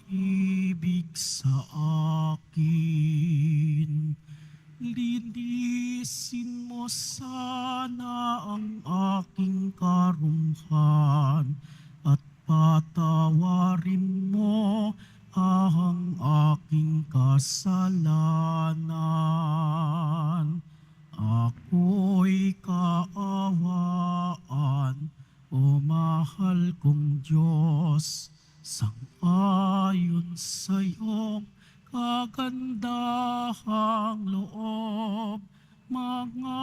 pag-ibig sa akin. Linisin mo sana ang aking karunungan at patawarin mo ang aking kasalanan. Ako'y kaawaan, o mahal kong Diyos, sang-ayon sa iyong kagandahang loob. Mga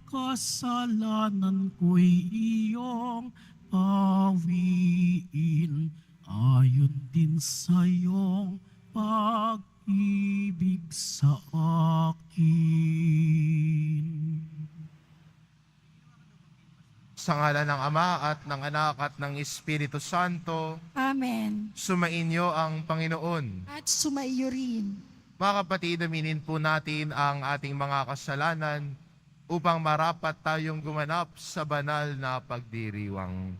kasalanan ko'y iyong pawiin, ayon din sa iyong pag-ibig sa akin. Sa ngalan ng Ama at ng Anak at ng Espiritu Santo, Amen. sumainyo ang Panginoon. At sumaiyo rin. Mga kapatid, aminin po natin ang ating mga kasalanan upang marapat tayong gumanap sa banal na pagdiriwang.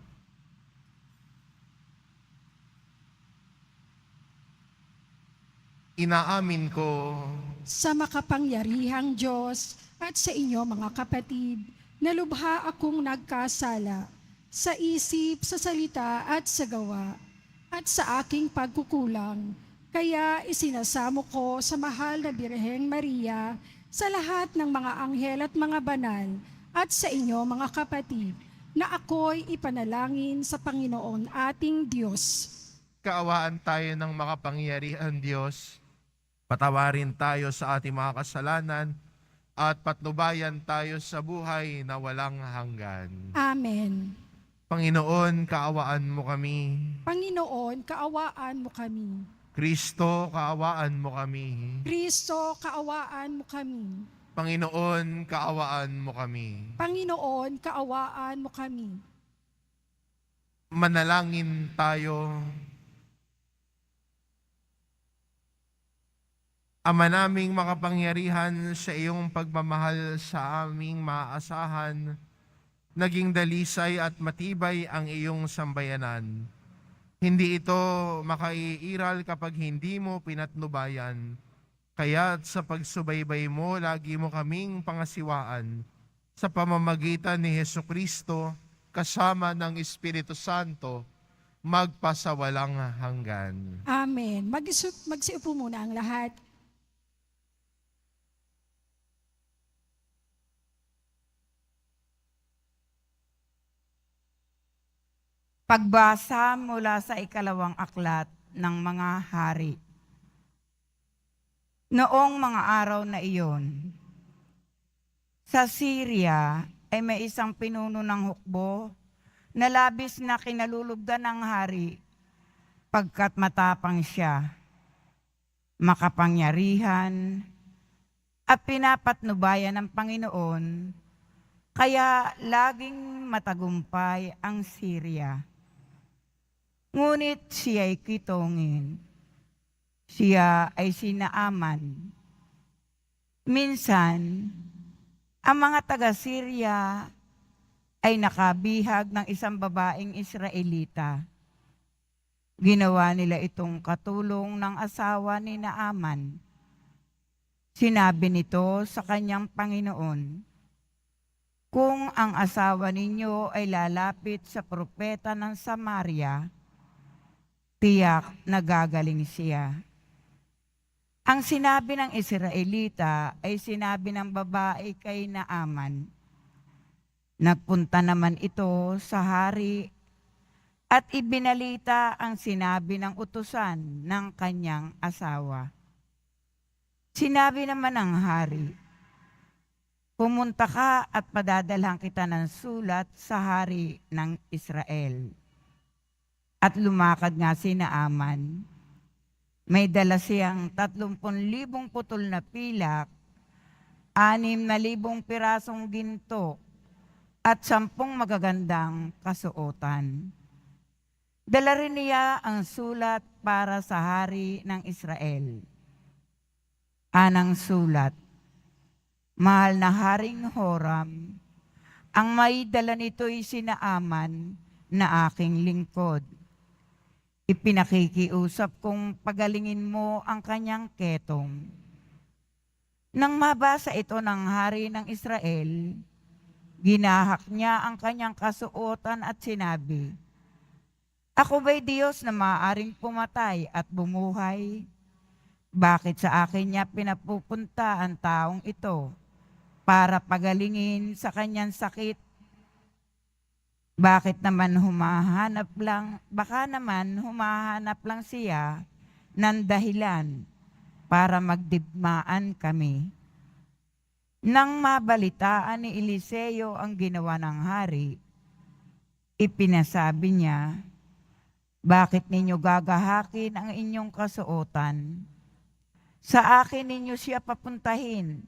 Inaamin ko Sa makapangyarihang Diyos at sa inyo mga kapatid, na lubha akong nagkasala sa isip, sa salita at sa gawa, at sa aking pagkukulang. Kaya isinasamo ko sa mahal na Birheng Maria, sa lahat ng mga anghel at mga banal, at sa inyo mga kapatid, na ako'y ipanalangin sa Panginoon ating Diyos. kaawaan tayo ng makapangyarihan Diyos. Patawarin tayo sa ating mga kasalanan at patnubayan tayo sa buhay na walang hanggan. Amen. Panginoon, kaawaan mo kami. Panginoon, kaawaan mo kami. Kristo, kaawaan mo kami. Kristo, kaawaan mo kami. Panginoon, kaawaan mo kami. Panginoon, kaawaan mo kami. Manalangin tayo. Ama naming makapangyarihan, sa iyong pagmamahal sa aming maaasahan, naging dalisay at matibay ang iyong sambayanan. Hindi ito makaiiral kapag hindi mo pinatnubayan. Kaya't sa pagsubaybay mo, lagi mo kaming pangasiwaan sa pamamagitan ni Hesukristo kasama ng Espiritu Santo, magpasawalang hanggan. Amen. Magsiupo muna ang lahat. Pagbasa mula sa ikalawang aklat ng mga hari. Noong mga araw na iyon, sa Syria ay may isang pinuno ng hukbo na labis na kinalulugdan ng hari pagkat matapang siya, makapangyarihan, at pinapatnubayan ng Panginoon, kaya laging matagumpay ang Syria. Ngunit siya'y kitongin. Siya ay sinaaman. Minsan, ang mga taga-Syria ay nakabihag ng isang babaeng Israelita. Ginawa nila itong katulong ng asawa ni Naaman. Sinabi nito sa kanyang Panginoon, "Kung ang asawa ninyo ay lalapit sa propeta ng Samaria, tiyak nagagaling siya." Ang sinabi ng Israelita ay sinabi ng babae kay Naaman. Nagpunta naman ito sa hari at ibinalita ang sinabi ng utusan ng kanyang asawa. Sinabi naman ng hari, "Pumunta ka at padadalhan kita ng sulat sa hari ng Israel." At lumakad nga si Naaman. May dala siyang 30,000 putol na pilak, 6,000 pirasong ginto, at 10 magagandang kasuotan. Dala rin niya ang sulat para sa hari ng Israel. Anang sulat, "Mahal na Haring Horam, ang may dala nito'y si Naaman na aking lingkod. Ipinakikiusap kong pagalingin mo ang kanyang ketong. Nang mabasa ito ng hari ng Israel, ginahak niya ang kanyang kasuotan at sinabi, "Ako ba'y Diyos na maaaring pumatay at bumuhay? Bakit sa akin niya pinapupunta ang taong ito para pagalingin sa kanyang sakit? Baka naman humahanap lang siya ng dahilan para magdigmaan kami." Nang mabalitaan ni Eliseo ang ginawa ng hari, ipinasabi niya, "Bakit ninyo gagahakin ang inyong kasuotan? Sa akin ninyo siya papuntahin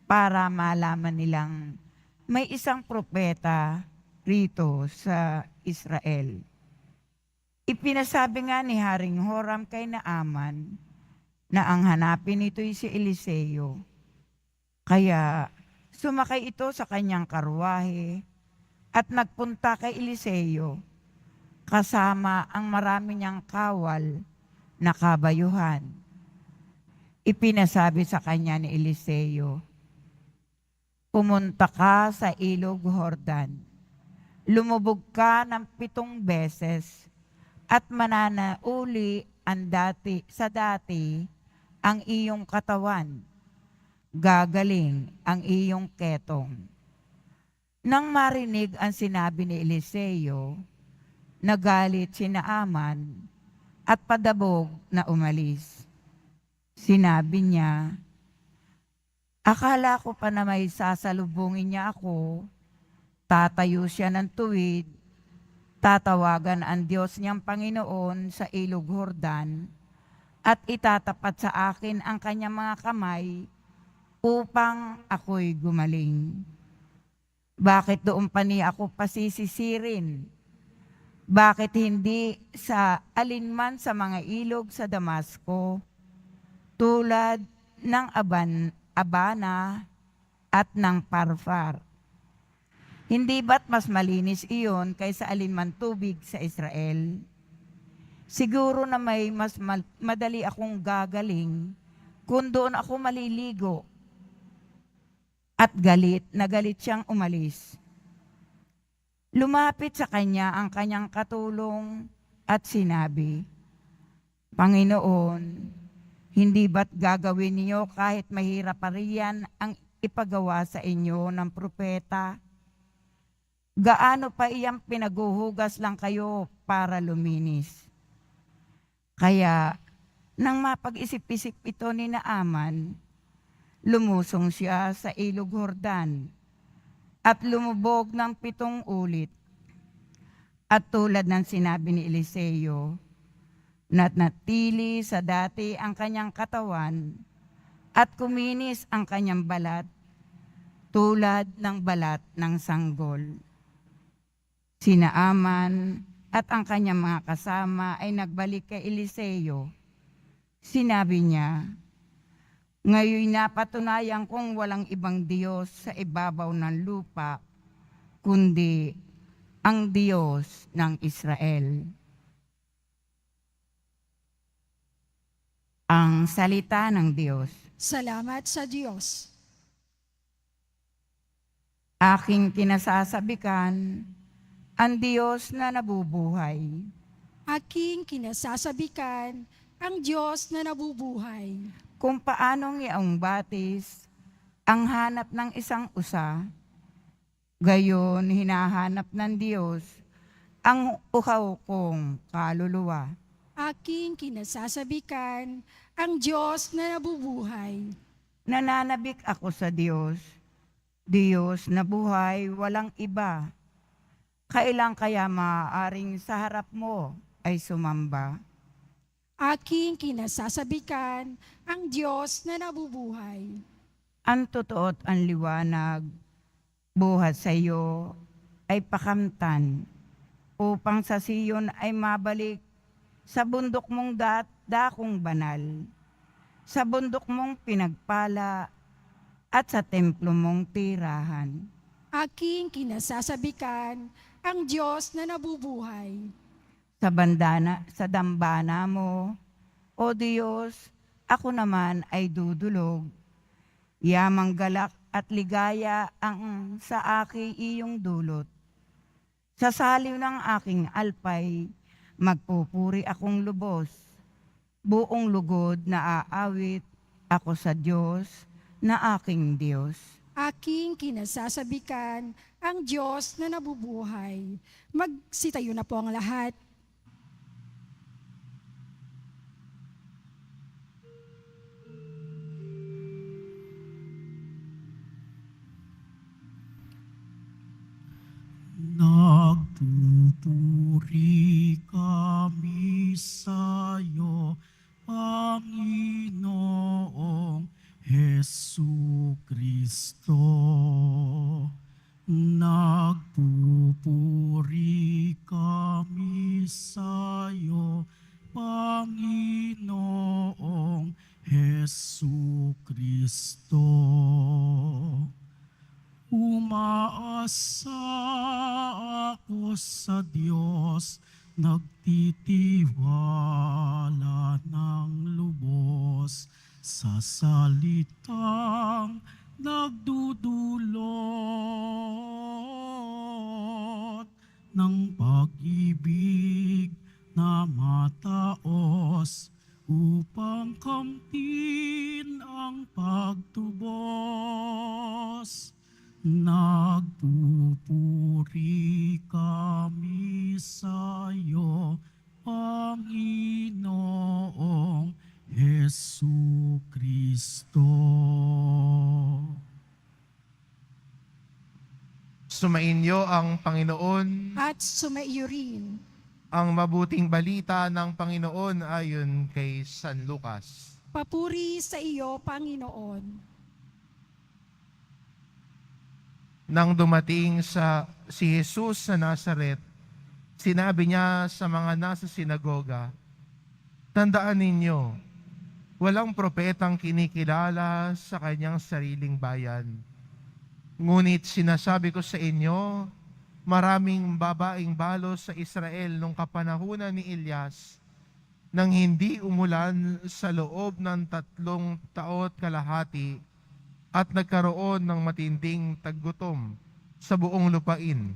para malaman nilang may isang propeta rito sa Israel." Ipinasabi nga ni Haring Horam kay Naaman na ang hanapin nito'y si Eliseo. Kaya sumakay ito sa kanyang karwahe at nagpunta kay Eliseo kasama ang marami niyang kawal na kabayuhan. Ipinasabi sa kanya ni Eliseo, "Pumunta ka sa ilog Jordan. Lumubog ka ng 7 beses at mananauli sa dati ang iyong katawan. Gagaling ang iyong ketong." Nang marinig ang sinabi ni Eliseo, nagalit si Naaman at padabog na umalis. Sinabi niya, "Akala ko pa na may sasalubungin niya ako. Tatayo siya ng tuwid, tatawagan ang Diyos niyang Panginoon sa ilog Jordan, at itatapat sa akin ang kanyang mga kamay upang ako'y gumaling. Bakit doon pa niya ako pasisisirin? Bakit hindi sa alinman sa mga ilog sa Damasco, tulad ng Abana at ng Parfar? Hindi ba't mas malinis iyon kaysa alinman tubig sa Israel? Siguro na may mas madali akong gagaling kung doon ako maliligo." At galit siyang umalis. Lumapit sa kanya ang kanyang katulong at sinabi, "Panginoon, hindi ba't gagawin niyo kahit mahirap pa riyan ang ipagawa sa inyo ng propeta? Gaano pa iyang pinaguhugas lang kayo para luminis?" Kaya nang mapag-isip-isip ito ni Naaman, lumusong siya sa ilog Jordan at lumubog ng 7 ulit. At tulad ng sinabi ni Eliseo, natili sa dati ang kanyang katawan at kuminis ang kanyang balat tulad ng balat ng sanggol. Si Naaman at ang kanyang mga kasama ay nagbalik kay Eliseo. Sinabi niya, "Ngayon napatunayan kong walang ibang Diyos sa ibabaw ng lupa, kundi ang Diyos ng Israel." Ang salita ng Diyos. Salamat sa Diyos. Aking kinasasabikan, ang Diyos na nabubuhay. Aking kinasasabikan, ang Diyos na nabubuhay. Kung paanong iyong batis ang hanap ng isang usa, gayon hinahanap ng Diyos ang uhaw kong kaluluwa. Aking kinasasabikan, ang Diyos na nabubuhay. Nananabik ako sa Diyos, Diyos na buhay walang iba. Kailan kaya maaaring sa harap mo ay sumamba? Aking kinasasabikan, ang Diyos na nabubuhay. Ang totoo at ang liwanag, buhat sa iyo ay pakamtan, upang sa Siyon ay mabalik sa bundok mong dakong banal, sa bundok mong pinagpala at sa templo mong tirahan. Aking kinasasabikan, ang Diyos na nabubuhay. sa dambana mo. O Diyos, ako naman ay dudulog. Yamang galak at ligaya ang sa aking iyong dulot. Sa saliw ng aking alpay, magpupuri akong lubos. Buong lugod na aawit ako sa Diyos na aking Diyos. Aking kinasasabikan ang Diyos na nabubuhay. Magsitayo na po ang lahat. Nagpupuri kami sa'yo, Panginoong Hesu Kristo. Nagpupuri kami sa'yo, Panginoong Hesu Kristo. Umaasa ako sa Diyos, nagtitiwala ng lubos sa salitang nagdudulot ng pag-ibig na mataos upang kamtin ang pagtubos. Nagpupuri kami sa'yo, Panginoong Hesu Kristo. Sumainyo ang Panginoon. At sumaiyo rin. Ang mabuting balita ng Panginoon ayon kay San Lucas. Papuri sa iyo, Panginoon. Nang dumating si Jesus sa Nazaret, sinabi niya sa mga nasa sinagoga, "Tandaan ninyo, walang propetang kinikilala sa kanyang sariling bayan. Ngunit sinasabi ko sa inyo, maraming babaeng balo sa Israel nung kapanahunan ni Elias, nang hindi umulan sa loob ng 3 taon kalahati at nagkaroon ng matinding taggutom sa buong lupain.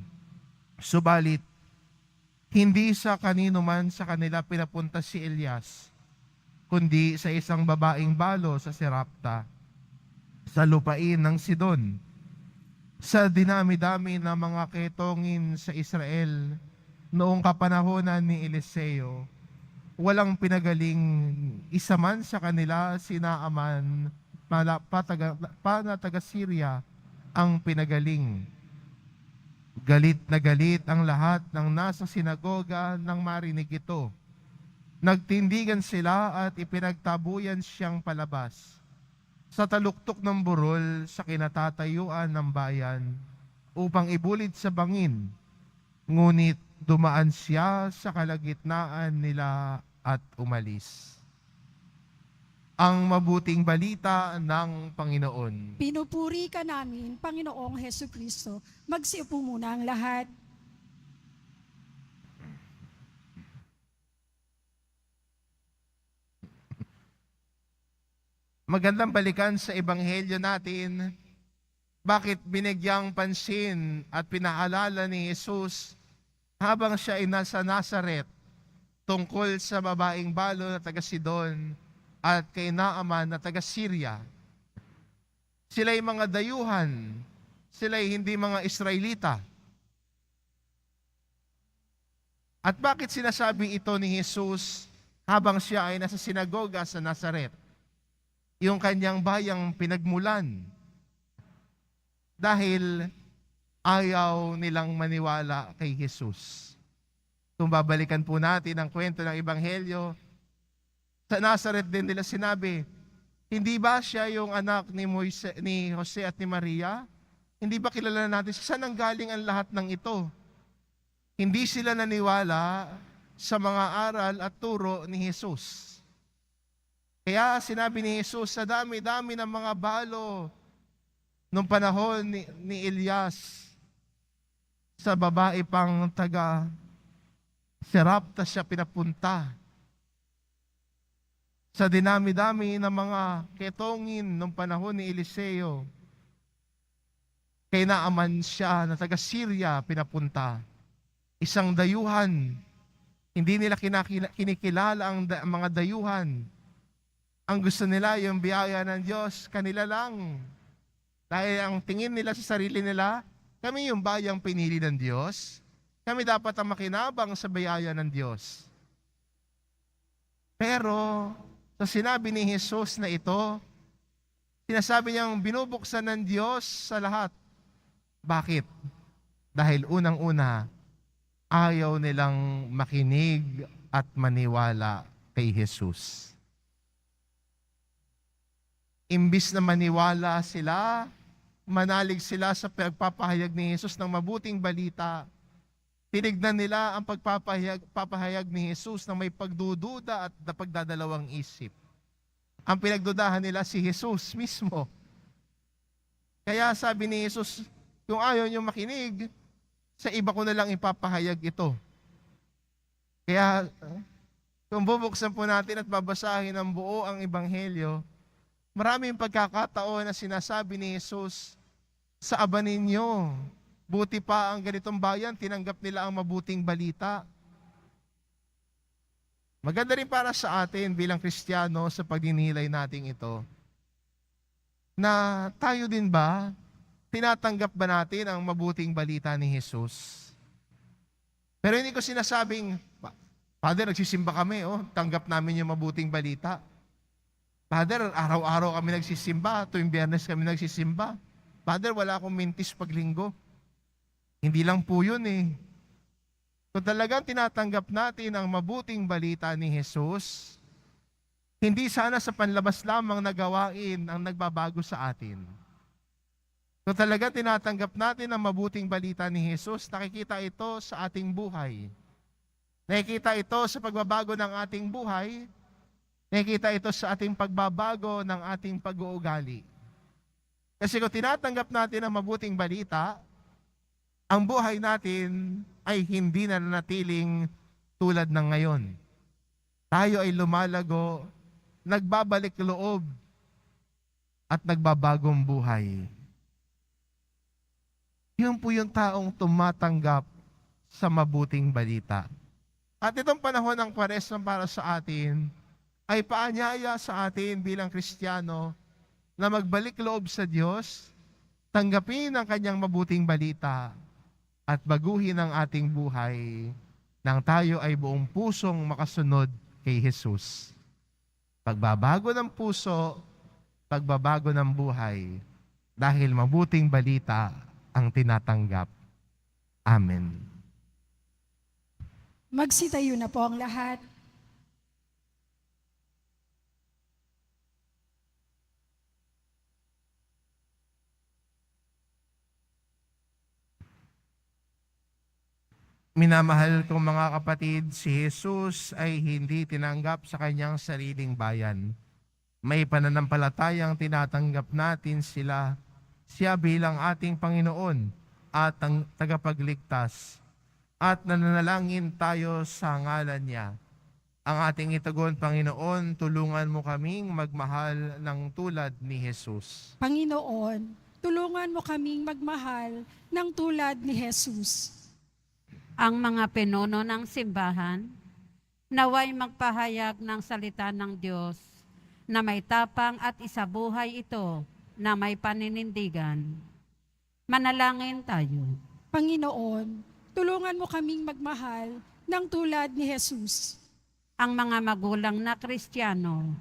Subalit, hindi sa kanino man sa kanila pinapunta si Elias, kundi sa isang babaeng balo sa Serapta, sa lupain ng Sidon. Sa dinami-dami ng mga ketongin sa Israel, noong kapanahonan ni Eliseo, walang pinagaling isa man sa kanila, si Naaman, taga Syria, ang pinagaling. Galit na galit ang lahat ng nasa sinagoga nang marinig ito. Nagtindigan sila at ipinagtabuyan siyang palabas sa taluktok ng burol sa kinatatayuan ng bayan upang ibulid sa bangin. Ngunit dumaan siya sa kalagitnaan nila at umalis. Ang mabuting balita ng Panginoon. Pinupuri ka namin, Panginoong Hesu Kristo. Magsiupo muna ang lahat. Magandang balikan sa ebanghelyo natin. Bakit binigyang pansin at pinaalala ni Jesus habang siya ay nasa Nazaret tungkol sa babaeng balo na taga Sidon at kay Naaman na taga Syria? Sila'y mga dayuhan, sila'y hindi mga Israelita. At bakit sinasabi ito ni Jesus habang siya ay nasa sinagoga sa Nazaret, yung kanyang bayang pinagmulan? Dahil ayaw nilang maniwala kay Jesus. Kung babalikan po natin ang kwento ng Ebanghelyo, sa Nazaret din nila sinabi, hindi ba siya yung anak ni Jose at ni Maria? Hindi ba kilala natin saan ang galing ang lahat ng ito? Hindi sila naniwala sa mga aral at turo ni Jesus. Kaya sinabi ni Jesus, sa dami-dami ng mga balo nung panahon ni Elias, sa babae pang taga Sarepta siya pinapunta. Sa dinami-dami ng mga ketongin nung panahon ni Eliseo, kay Naaman siya na taga Syria pinapunta. Isang dayuhan. Hindi nila kinikilala ang mga dayuhan. Ang gusto nila, yung biyaya ng Diyos, kanila lang. Dahil ang tingin nila sa sarili nila, kami yung bayang pinili ng Diyos. Kami dapat ang makinabang sa biyaya ng Diyos. Pero, sa sinabi ni Jesus na ito, sinasabi niyang binubuksan ng Diyos sa lahat. Bakit? Dahil unang-una, ayaw nilang makinig at maniwala kay Jesus. Imbis na maniwala sila, manalig sila sa pagpapahayag ni Jesus ng mabuting balita, tinignan nila ang pagpapahayag ni Jesus na may pagdududa at pagdadalawang isip. Ang pinagdudahan nila si Jesus mismo. Kaya sabi ni Jesus, kung ayaw nyo makinig, sa iba ko na lang ipapahayag ito. Kaya, kung bubuksan po natin at babasahin ang buo ang Ebanghelyo, maraming pagkakataon na sinasabi ni Jesus, sa aba ninyo, buti pa ang ganitong bayan, tinanggap nila ang mabuting balita. Maganda rin para sa atin bilang Kristiyano sa pagdinilay natin ito, na tayo din ba, tinatanggap ba natin ang mabuting balita ni Jesus? Pero hindi ko sinasabing, Father, nagsisimba kami, tanggap namin yung mabuting balita. Father, araw-araw kami nagsisimba, tuwing Biyernes kami nagsisimba. Father, wala akong mintis pag linggo. Hindi lang po yun eh. Kung talagang tinatanggap natin ang mabuting balita ni Jesus, hindi sana sa panlabas lamang na gawain ang nagbabago sa atin. Kung talaga tinatanggap natin ang mabuting balita ni Jesus, nakikita ito sa ating buhay. Nakikita ito sa pagbabago ng ating buhay. Nakikita ito sa ating pagbabago ng ating pag-uugali. Kasi kung tinatanggap natin ang mabuting balita, ang buhay natin ay hindi na nanatiling tulad ng ngayon. Tayo ay lumalago, nagbabalik loob, at nagbabagong buhay. Yun po yung taong tumatanggap sa mabuting balita. At itong panahon ng Kwaresma para sa atin ay paanyaya sa atin bilang Kristiyano na magbalik loob sa Diyos, tanggapin ang kanyang mabuting balita at baguhin ang ating buhay nang tayo ay buong pusong makasunod kay Jesus. Pagbabago ng puso, pagbabago ng buhay dahil mabuting balita ang tinatanggap. Amen. Magsitayo na po ang lahat. Minamahal kong mga kapatid, si Jesus ay hindi tinanggap sa kanyang sariling bayan. May pananampalatayang tinatanggap natin siya bilang ating Panginoon at ang tagapagligtas. At nananalangin tayo sa ngalan niya. Ang ating itugon, Panginoon, tulungan mo kaming magmahal ng tulad ni Jesus. Panginoon, tulungan mo kaming magmahal ng tulad ni Jesus. Ang mga pinuno ng simbahan, naway magpahayag ng salita ng Diyos na may tapang at isabuhay ito na may paninindigan. Manalangin tayo. Panginoon, tulungan mo kaming magmahal ng tulad ni Jesus. Ang mga magulang na Kristiyano,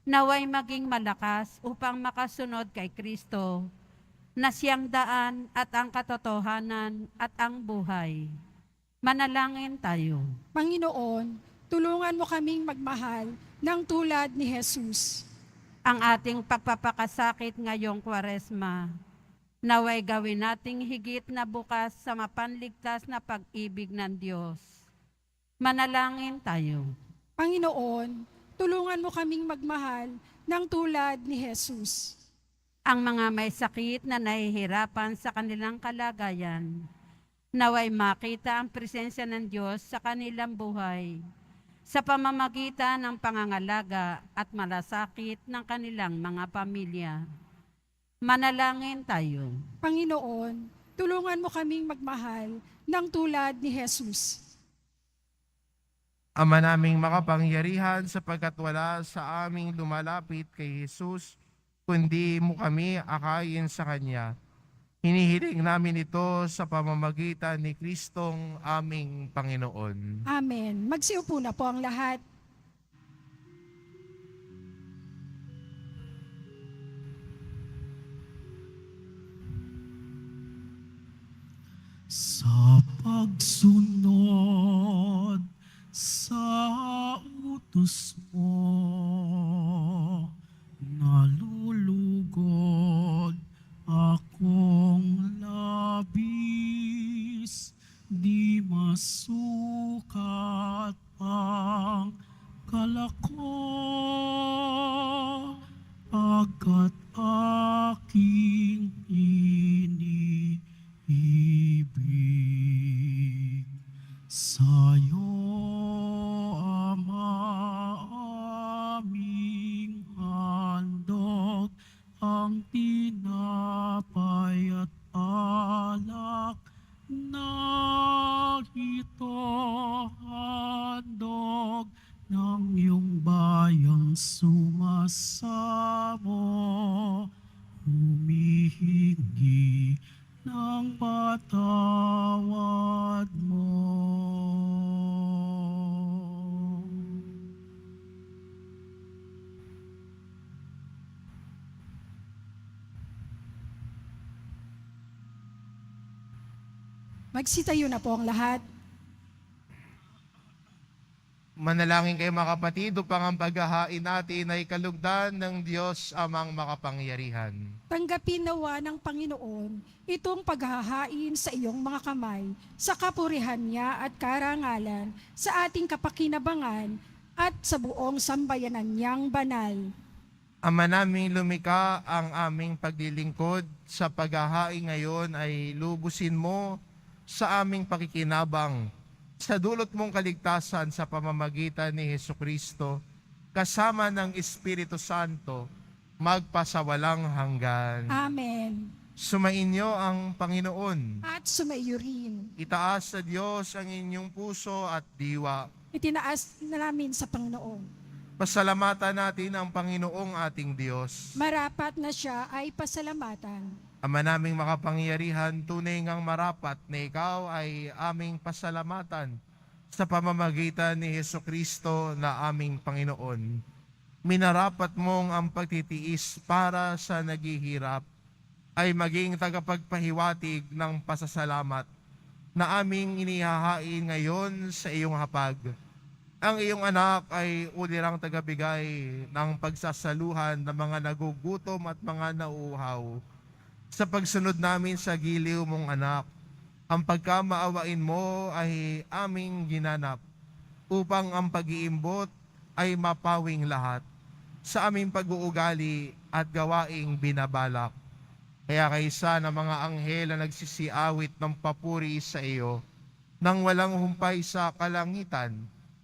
naway maging malakas upang makasunod kay Kristo na siyang daan at ang katotohanan at ang buhay. Manalangin tayo. Panginoon, tulungan mo kaming magmahal ng tulad ni Jesus. Ang ating pagpapakasakit ngayong Kwaresma, naway gawin nating higit na bukas sa mapanligtas na pag-ibig ng Diyos. Manalangin tayo. Panginoon, tulungan mo kaming magmahal ng tulad ni Jesus. Ang mga may sakit na nahihirapan sa kanilang kalagayan, Naway makita ang presensya ng Diyos sa kanilang buhay sa pamamagitan ng pangangalaga at malasakit ng kanilang mga pamilya. Manalangin tayo. Panginoon, tulungan mo kaming magmahal ng tulad ni Jesus. Ama naming makapangyarihan, sapagkat wala sa aming lumalapit kay Jesus, kundi mo kami akayin sa Kanya. Hinihiling namin ito sa pamamagitan ni Kristong aming Panginoon. Amen. Magsiupo na po ang lahat. Sa pagsunod sa utos mo, nalulugod akong labis, di masukat ang kalako, agad aking iniibig. Sa'yo, Ama, aming handog ang tinapay at alak na ito, handog ng iyong bayang sumasamo, humihingi ng patawad mo. Magsitayo na po ang lahat. Manalangin kayo mga kapatid upang ang paghahain natin ay kalugdan ng Diyos amang makapangyarihan. Tanggapin nawa ng Panginoon itong paghahain sa iyong mga kamay, sa kapurihan niya at karangalan, sa ating kapakinabangan at sa buong sambayanan niyang banal. Ama naming lumikha, ang aming paglilingkod sa paghahain ngayon ay lubusin mo sa aming pakikinabang sa dulot mong kaligtasan sa pamamagitan ni Hesukristo, kasama ng Espiritu Santo, magpasawalang hanggan. Amen. Sumainyo ang Panginoon. At sumaiyo rin. Itaas sa Diyos ang inyong puso at diwa. Itinaas na namin sa Panginoon. Pasalamatan natin ang Panginoong ating Diyos. Marapat na siya ay pasalamatan. Ama naming makapangyarihan, tunay ngang marapat na ikaw ay aming pasalamatan sa pamamagitan ni Hesukristo na aming Panginoon. Minarapat mong ang pagtitiis para sa naghihirap ay maging tagapagpahiwatig ng pasasalamat na aming inihahain ngayon sa iyong hapag. Ang iyong anak ay ulirang tagabigay ng pagsasaluhan ng mga nagugutom at mga nauuhaw. Sa pagsunod namin sa giliw mong anak, ang pagkamaawain mo ay aming ginanap upang ang pag-iimbot ay mapawing lahat sa aming pag-uugali at gawaing binabalak. Kaya kaysa ng mga anghel na nagsisiawit ng papuri sa iyo, nang walang humpay sa kalangitan,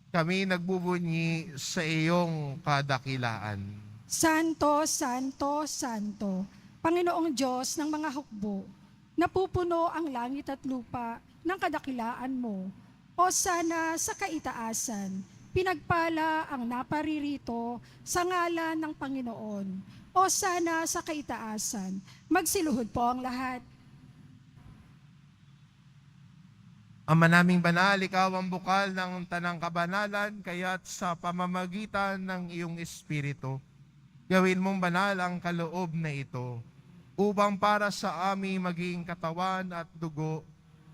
kami nagbubunyi sa iyong kadakilaan. Santo, Santo, Santo, Panginoong Diyos ng mga hukbo, napupuno ang langit at lupa ng kadakilaan mo. O sana sa kaitaasan, pinagpala ang naparirito sa ngalan ng Panginoon. O sana sa kaitaasan, magsiluhod po ang lahat. Ama naming banal, ikaw ang bukal ng tanang kabanalan, kaya't sa pamamagitan ng iyong Espiritu, gawin mong banal ang kaloob na ito, upang para sa aming maging katawan at dugo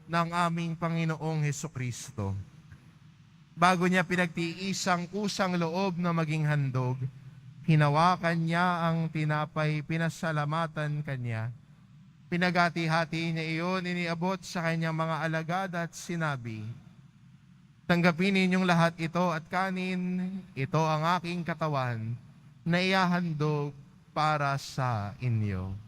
ng aming Panginoong Hesukristo. Bago niya pinagtiis ang kusang loob na maging handog, hinawakan niya ang tinapay, pinasalamatan kanya. Pinagati-hati niya iyon, iniabot sa kanyang mga alagad at sinabi, "Tanggapin ninyong lahat ito at kanin, ito ang aking katawan na ihahandog para sa inyo."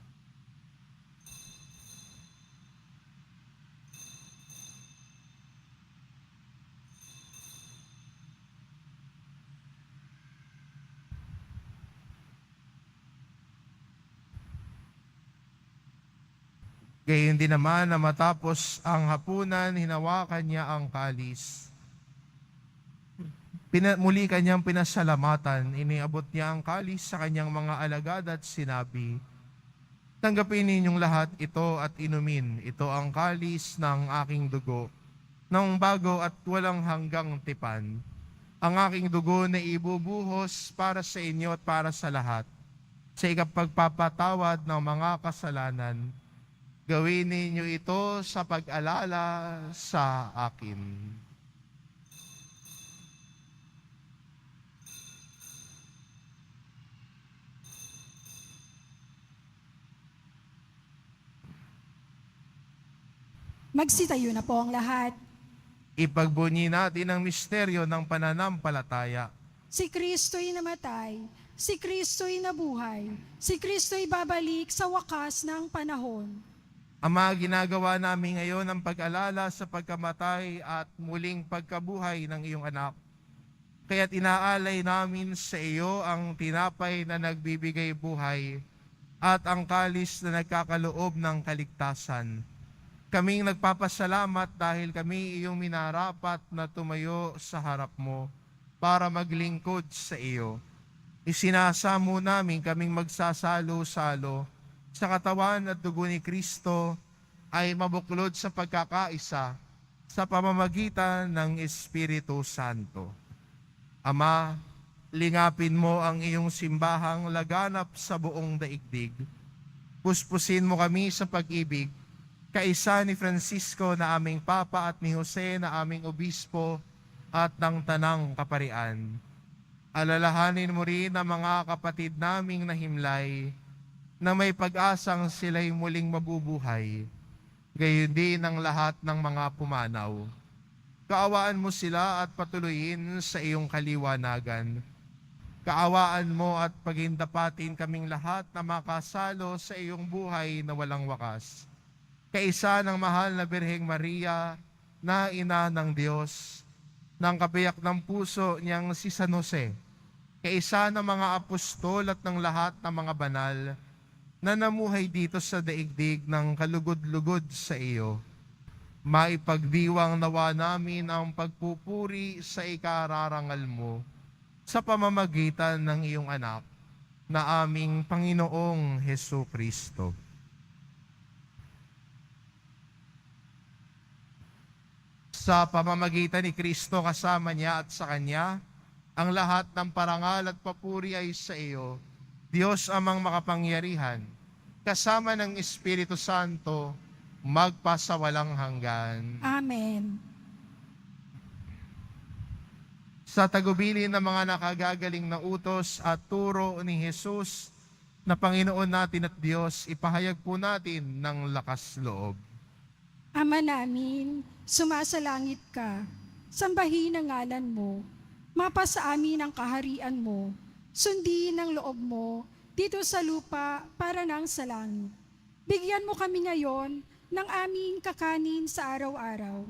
Gayon din naman na matapos ang hapunan, hinawakan niya ang kalis. Muli kanyang pinasalamatan, iniabot niya ang kalis sa kanyang mga alagad at sinabi, "Tanggapin ninyong lahat ito at inumin. Ito ang kalis ng aking dugo, ng bago at walang hanggang tipan. Ang aking dugo na ibubuhos para sa inyo at para sa lahat, sa ikapagpapatawad ng mga kasalanan. Gawin ninyo ito sa pag-alala sa akin." Magsitayo na po ang lahat. Ipagbunyi natin ang misteryo ng pananampalataya. Si Kristo'y namatay, si Kristo'y nabuhay, si Kristo'y babalik sa wakas ng panahon. Ama, ginagawa namin ngayon ang pag-alala sa pagkamatay at muling pagkabuhay ng iyong anak. Kaya't inaalay namin sa iyo ang tinapay na nagbibigay buhay at ang kalis na nagkakaloob ng kaligtasan. Kaming nagpapasalamat dahil kami iyong minarapat na tumayo sa harap mo para maglingkod sa iyo. Isinasamo namin kaming magsasalo-salo sa katawan at dugo ni Kristo ay mabuklod sa pagkakaisa sa pamamagitan ng Espiritu Santo. Ama, lingapin mo ang iyong simbahang laganap sa buong daigdig. Puspusin mo kami sa pag-ibig, kaisa ni Francisco na aming Papa at ni Jose na aming Obispo at ng Tanang Kaparian. Alalahanin mo rin ang mga kapatid naming nahimlay na may pag-asang sila'y muling mabubuhay, gayon din ang lahat ng mga pumanaw. Kaawaan mo sila at patuloyin sa iyong kaliwanagan. Kaawaan mo at pagindapatin kaming lahat na makasalo sa iyong buhay na walang wakas. Kaisa ng mahal na Birheng Maria na ina ng Diyos, ng kabiyak ng puso niyang si San Jose, kaisa ng mga apostol at ng lahat ng mga banal na namuhay dito sa daigdig ng kalugod-lugod sa iyo. Maipagdiwang nawa namin ang pagpupuri sa ikararangal mo sa pamamagitan ng iyong anak na aming Panginoong Hesu Kristo. Sa pamamagitan ni Kristo kasama niya at sa Kanya, ang lahat ng parangal at papuri ay sa iyo, Diyos amang makapangyarihan, kasama ng Espiritu Santo, magpasawalang hanggan. Amen. Sa tagubilin ng mga nakagagaling na utos at turo ni Jesus na Panginoon natin at Diyos, ipahayag po natin ng lakas loob. Ama namin, sumasalangit ka, sambahin ang ngalan mo, mapasa amin ang kaharian mo, sundin ang loob mo, dito sa lupa para nang sa langit. Bigyan mo kami ngayon ng aming kakanin sa araw-araw,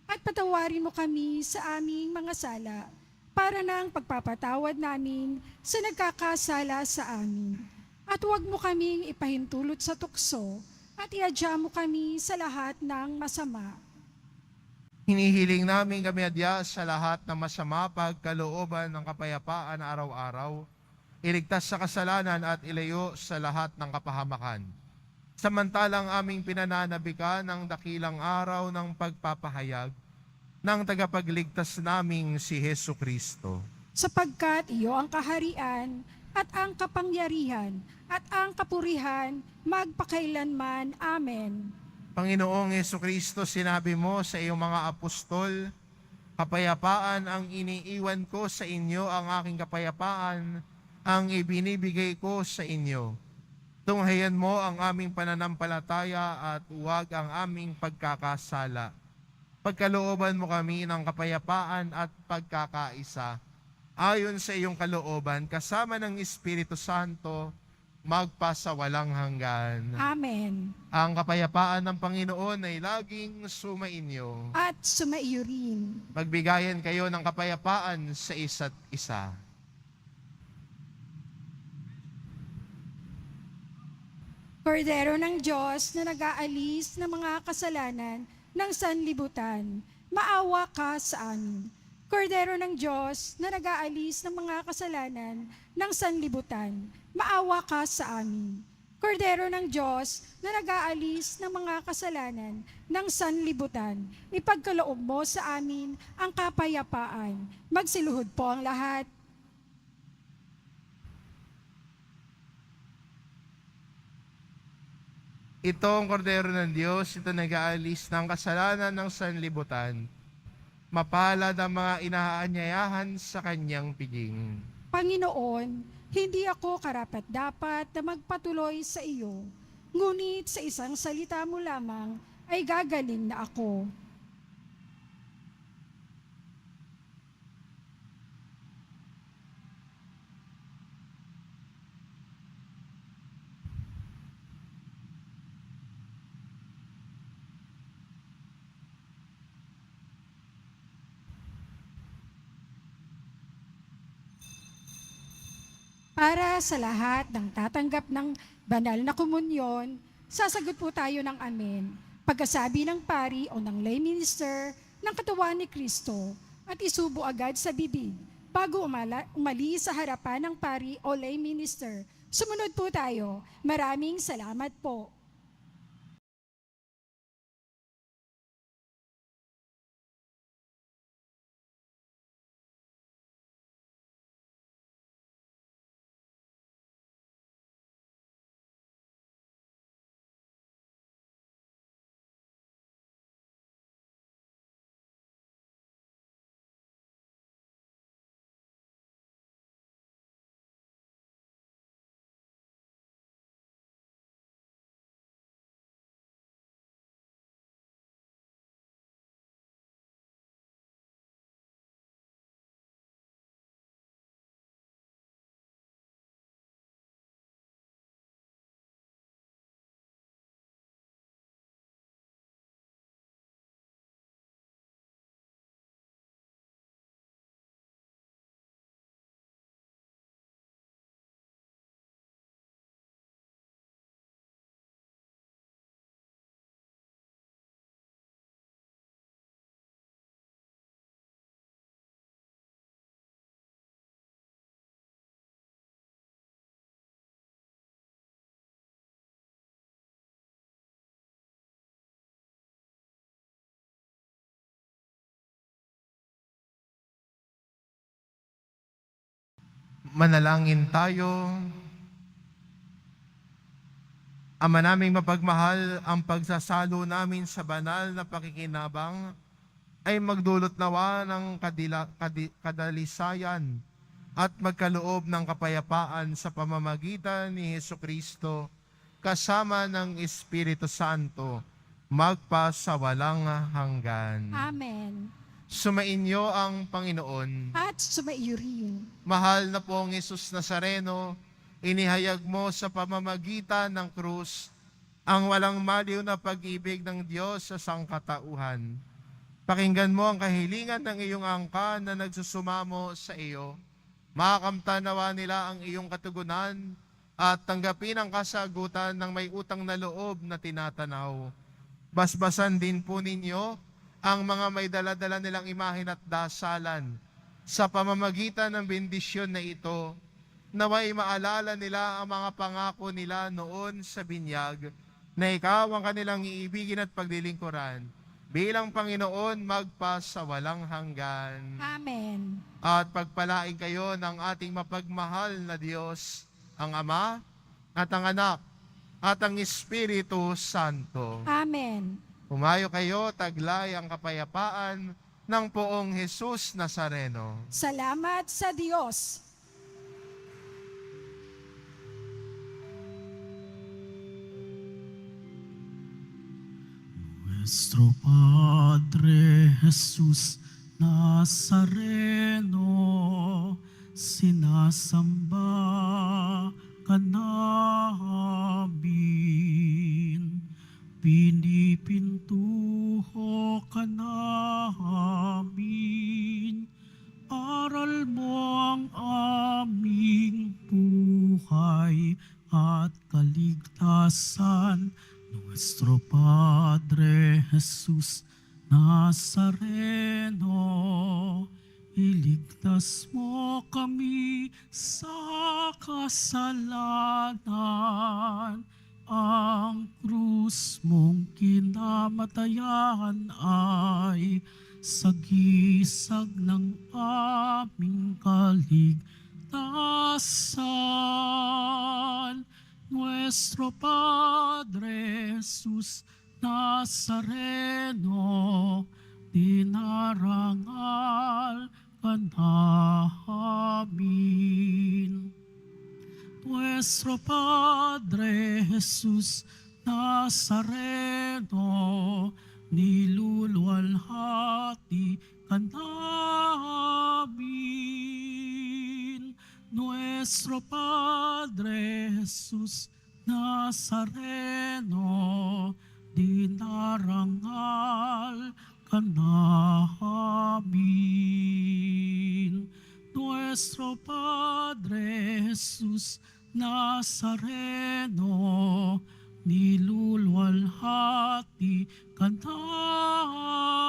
at patawarin mo kami sa aming mga sala, para nang pagpapatawad namin sa nagkakasala sa amin. At huwag mo kaming ipahintulot sa tukso, at iadya mo kami sa lahat ng masama. Hinihiling namin kami adya sa lahat ng masama pagkalooban ng kapayapaan araw-araw, iligtas sa kasalanan at ilayo sa lahat ng kapahamakan. Samantalang aming pinananabikan ng dakilang araw ng pagpapahayag ng tagapagligtas naming si Hesu Kristo. Sapagkat iyo ang kaharian at ang kapangyarihan at ang kapurihan magpakailanman. Amen. Panginoong Hesu Kristo, sinabi mo sa iyong mga apostol, kapayapaan ang iniiwan ko sa inyo, ang aking kapayapaan ang ibinibigay ko sa inyo. Tunghayan mo ang aming pananampalataya at huwag ang aming pagkakasala. Pagkalooban mo kami ng kapayapaan at pagkakaisa. Ayon sa iyong kalooban, kasama ng Espiritu Santo, magpasawalang hanggan. Amen. Ang kapayapaan ng Panginoon ay laging sumainyo. At sumaiyo rin. Magbigayan kayo ng kapayapaan sa isa't isa. Kordero ng Diyos na nag-aalis ng mga kasalanan ng sanlibutan, maawa ka sa amin. Kordero ng Diyos na nag-aalis ng mga kasalanan ng sanlibutan, maawa ka sa amin. Kordero ng Diyos na nag-aalis ng mga kasalanan ng sanlibutan, ipagkaloob mo sa amin ang kapayapaan. Magsiluhod po ang lahat. Ito ang kordero ng Diyos, ito nag-aalis ng kasalanan ng sanlibutan. Mapalad ang mga inaanyayahan sa kanyang piging. Panginoon, hindi ako karapat-dapat na magpatuloy sa iyo, ngunit sa isang salita mo lamang ay gagaling na ako. Para sa lahat ng tatanggap ng banal na komunyon, sasagot po tayo ng amen. Pagkasabi ng pari o ng lay minister ng katawan ni Kristo at isubo agad sa bibig bago umalis sa harapan ng pari o lay minister. Sumunod po tayo. Maraming salamat po. Manalangin tayo. Ama naming mapagmahal, ang pagsasalo namin sa banal na pakikinabang ay magdulot nawa ng kadalisayan at magkaloob ng kapayapaan sa pamamagitan ni Hesukristo kasama ng Espiritu Santo magpasawalang hanggan. Amen. Sumainyo ang Panginoon. At sumaiyo rin. Mahal na pong Jesus Nazareno, inihayag mo sa pamamagitan ng krus ang walang maliw na pag-ibig ng Diyos sa sangkatauhan. Pakinggan mo ang kahilingan ng iyong angkan na nagsusumamo sa iyo. Makakamtanawa nila ang iyong katugunan at tanggapin ang kasagutan ng may utang na loob na tinatanaw. Basbasan din po ninyo ang mga may dala-dala nilang imahin at dasalan. Sa pamamagitan ng bendisyon na ito, naway maalala nila ang mga pangako nila noon sa binyag, na ikaw ang kanilang iibigin at paglilingkuran, bilang Panginoon magpasawalang hanggan. Amen. At pagpalain kayo ng ating mapagmahal na Diyos, ang Ama, at ang Anak, at ang Espiritu Santo. Amen. Humayo kayo, taglay ang kapayapaan ng poong Jesus Nazareno. Salamat sa Diyos. Nuestro Padre Jesus Nazareno, sinasamba ka namin, pinipintuho ka namin, aral mo ang aming buhay. buhay at kaligtasan. Nuestro Padre Jesus Nazareno, iligtas mo kami sa kasalanan. Ang krus mong kinamatayan ay sagisag ng aming kaligtasan. Nuestro Padre Jesus Nazareno, dinarangal ka namin. Nuestro Padre Jesus Nazareno, niluluwalhati ka namin. Nuestro Padre Jesus Nazareno, dinarangal ka namin. Nuestro Padre Jesus Nazareno, niluluwalhati ka namin.